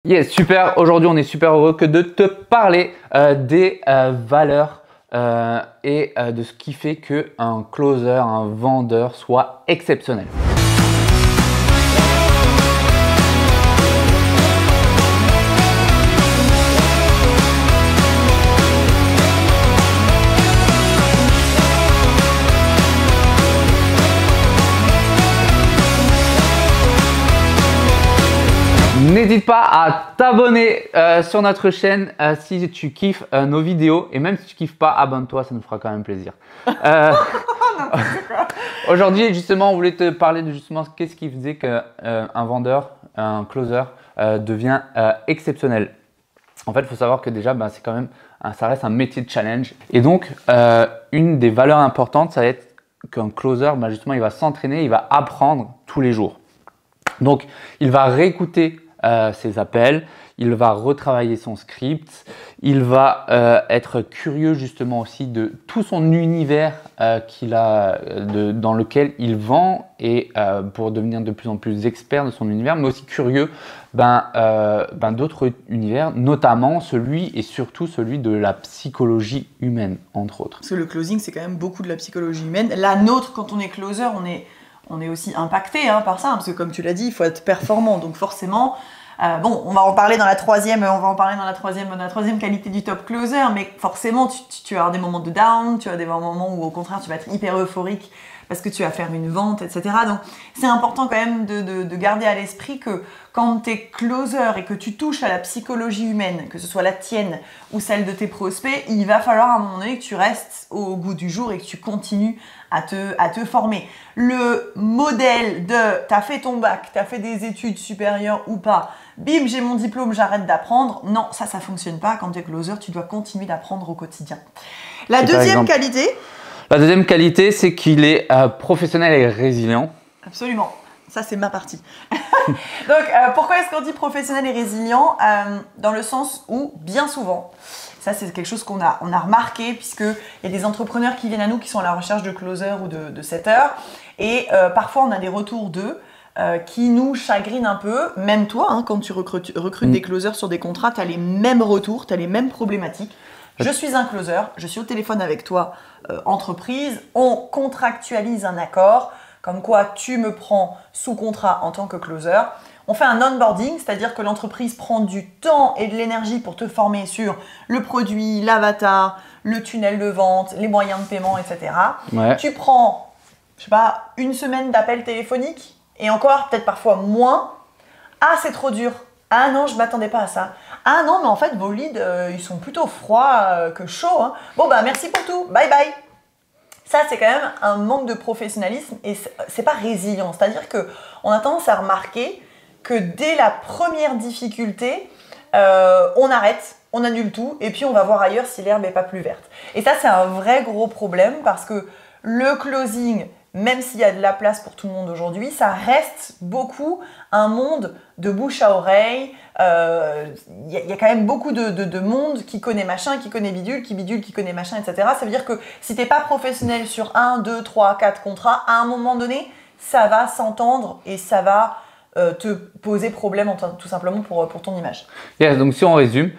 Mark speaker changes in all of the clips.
Speaker 1: Yes, super. Aujourd'hui, on est super heureux de te parler des valeurs et de ce qui fait qu'un closer, un vendeur soit exceptionnel. N'hésite pas à t'abonner sur notre chaîne si tu kiffes nos vidéos, et même si tu kiffes pas, abonne-toi, ça nous fera quand même plaisir. Aujourd'hui, justement, on voulait te parler de justement qu'est-ce qui faisait qu'un vendeur, un closer devient exceptionnel. En fait, il faut savoir que déjà, c'est quand même, ça reste un métier de challenge. Et donc, une des valeurs importantes, ça va être qu'un closer, justement, il va s'entraîner, il va apprendre tous les jours. Donc, il va réécouter ses appels, il va retravailler son script, il va être curieux justement aussi de tout son univers qu'il a, dans lequel il vend, et pour devenir de plus en plus expert de son univers, mais aussi curieux d'autres univers, notamment celui et surtout celui de la psychologie humaine, entre autres.
Speaker 2: Parce que le closing, c'est quand même beaucoup de la psychologie humaine. La nôtre, quand on est closer, on est aussi impacté par ça, parce que comme tu l'as dit, il faut être performant. Donc forcément, bon, on va en parler dans la troisième qualité du top closer, mais forcément, tu vas avoir des moments de down, tu vas avoir des moments où au contraire, tu vas être hyper euphorique parce que tu vas faire une vente, etc. Donc c'est important quand même de garder à l'esprit que quand tu es closer et que tu touches à la psychologie humaine, que ce soit la tienne ou celle de tes prospects, il va falloir à un moment donné que tu restes au goût du jour et que tu continues à te former. Le modèle de t'as fait ton bac, t'as fait des études supérieures ou pas, bim, j'ai mon diplôme, j'arrête d'apprendre. Non, ça fonctionne pas. Quand tu es closer, tu dois continuer d'apprendre au quotidien. La deuxième qualité.
Speaker 1: La deuxième qualité, c'est qu'il est professionnel et résilient.
Speaker 2: Absolument. Ça, c'est ma partie. Donc, pourquoi est-ce qu'on dit professionnel et résilient? Dans le sens où, bien souvent, ça, c'est quelque chose qu'on a remarqué, puisqu'il y a des entrepreneurs qui viennent à nous qui sont à la recherche de closers ou de setters. Et parfois, on a des retours d'eux qui nous chagrinent un peu. Même toi, quand tu recrutes des closers sur des contrats, tu as les mêmes retours, tu as les mêmes problématiques. Je suis un closer, je suis au téléphone avec toi, entreprise, on contractualise un accord, comme quoi tu me prends sous contrat en tant que closer. On fait un onboarding, c'est-à-dire que l'entreprise prend du temps et de l'énergie pour te former sur le produit, l'avatar, le tunnel de vente, les moyens de paiement, etc. Ouais. Tu prends, je sais pas, une semaine d'appel téléphonique, et encore, peut-être parfois moins. Ah, c'est trop dur. Ah non, je ne m'attendais pas à ça. Ah non, mais en fait, vos leads, ils sont plutôt froids que chauds. Bon, merci pour tout. Bye bye. Ça, c'est quand même un manque de professionnalisme et c'est pas résilient. C'est-à-dire qu'on a tendance à remarquer que dès la première difficulté, on arrête, on annule tout et puis on va voir ailleurs si l'herbe n'est pas plus verte. Et ça, c'est un vrai gros problème parce que le closing, même s'il y a de la place pour tout le monde aujourd'hui, ça reste beaucoup un monde de bouche à oreille. Il y a quand même beaucoup de monde qui connaît machin, qui connaît bidule, qui connaît machin, etc. Ça veut dire que si tu n'es pas professionnel sur 1, 2, 3, 4 contrats, à un moment donné, ça va s'entendre et ça va te poser problème tout simplement pour ton image.
Speaker 1: Yes, donc si on résume,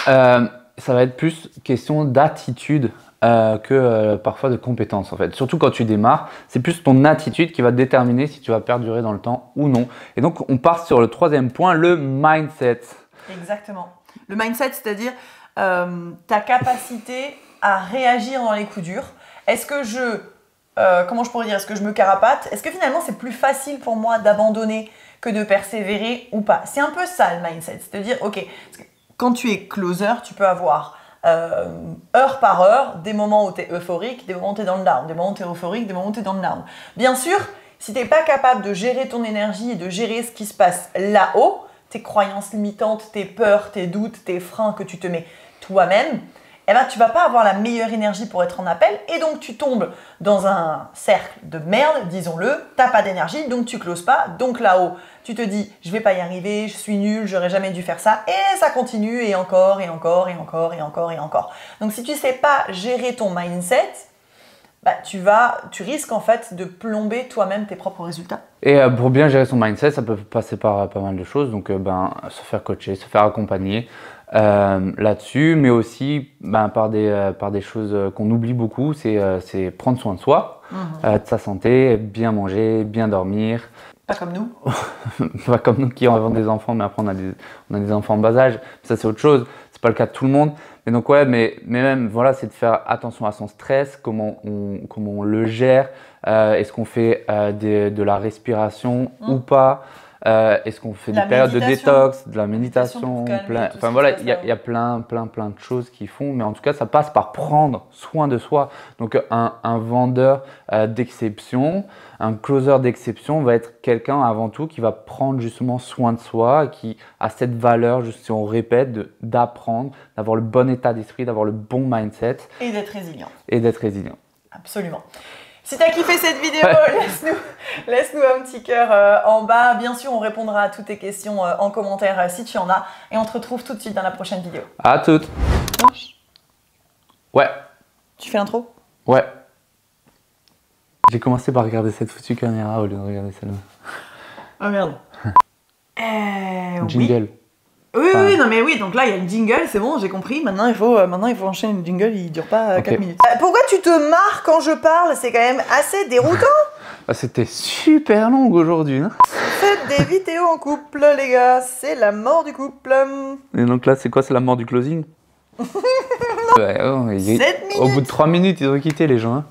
Speaker 1: ça va être plus question d'attitude que parfois de compétences en fait. Surtout quand tu démarres, c'est plus ton attitude qui va déterminer si tu vas perdurer dans le temps ou non. Et donc on part sur le troisième point, le mindset.
Speaker 2: Exactement. Le mindset, c'est-à-dire ta capacité à réagir dans les coups durs. Est-ce que comment je pourrais dire, est-ce que je me carapate? Est-ce que finalement c'est plus facile pour moi d'abandonner que de persévérer ou pas? C'est un peu ça le mindset, c'est-à-dire ok, quand tu es closer, tu peux avoir heure par heure, des moments où tu es euphorique, des moments où tu es dans le down, des moments où tu es euphorique, des moments où tu es dans le down. Bien sûr, si tu n'es pas capable de gérer ton énergie et de gérer ce qui se passe là-haut, tes croyances limitantes, tes peurs, tes doutes, tes freins que tu te mets toi-même, tu ne vas pas avoir la meilleure énergie pour être en appel et donc tu tombes dans un cercle de merde, disons-le, tu n'as pas d'énergie, donc tu closes pas, donc là-haut, tu te dis « je vais pas y arriver, je suis nul, j'aurais jamais dû faire ça » et ça continue et encore et encore et encore et encore et encore. Donc si tu sais pas gérer ton mindset, bah, tu risques en fait de plomber toi-même tes propres résultats.
Speaker 1: Et pour bien gérer son mindset, ça peut passer par pas mal de choses. Donc, se faire coacher, se faire accompagner là-dessus, mais aussi par des choses qu'on oublie beaucoup, c'est prendre soin de soi, de sa santé, bien manger, bien dormir.
Speaker 2: Pas comme nous.
Speaker 1: Pas comme nous qui avons des enfants, mais après on a des enfants en bas âge. Ça, c'est autre chose. C'est pas le cas de tout le monde. Mais donc, ouais, mais même, voilà, c'est de faire attention à son stress, comment on le gère. Est-ce qu'on fait de la respiration ou pas? Est-ce qu'on fait des périodes de détox, de la méditation, enfin voilà, il y a plein de choses qui font, mais en tout cas, ça passe par prendre soin de soi. Donc, un vendeur d'exception, un closer d'exception va être quelqu'un avant tout qui va prendre justement soin de soi, qui a cette valeur, juste si on répète, d'apprendre, d'avoir le bon état d'esprit, d'avoir le bon mindset.
Speaker 2: Et d'être résilient. Absolument. Si tu as kiffé cette vidéo, laisse-nous un petit cœur en bas. Bien sûr, on répondra à toutes tes questions en commentaire si tu en as. Et on te retrouve tout de suite dans la prochaine vidéo.
Speaker 1: À toutes. Ouais.
Speaker 2: Tu fais l'intro?
Speaker 1: Ouais. J'ai commencé par regarder cette foutue caméra au lieu de regarder celle-là.
Speaker 2: Oh merde.
Speaker 1: Jingle.
Speaker 2: Oui, non mais oui, donc là il y a le jingle, c'est bon, j'ai compris. Maintenant il faut enchaîner le jingle, il dure pas 4 minutes. Pourquoi tu te marres quand je parle? C'est quand même assez déroutant.
Speaker 1: C'était super long aujourd'hui. Hein.
Speaker 2: Faites des vidéos en couple, les gars, c'est la mort du couple.
Speaker 1: Et donc là, c'est quoi? C'est la mort du closing? Ouais, 7 minutes. Au bout de 3 minutes, ils ont quitté les gens. Hein.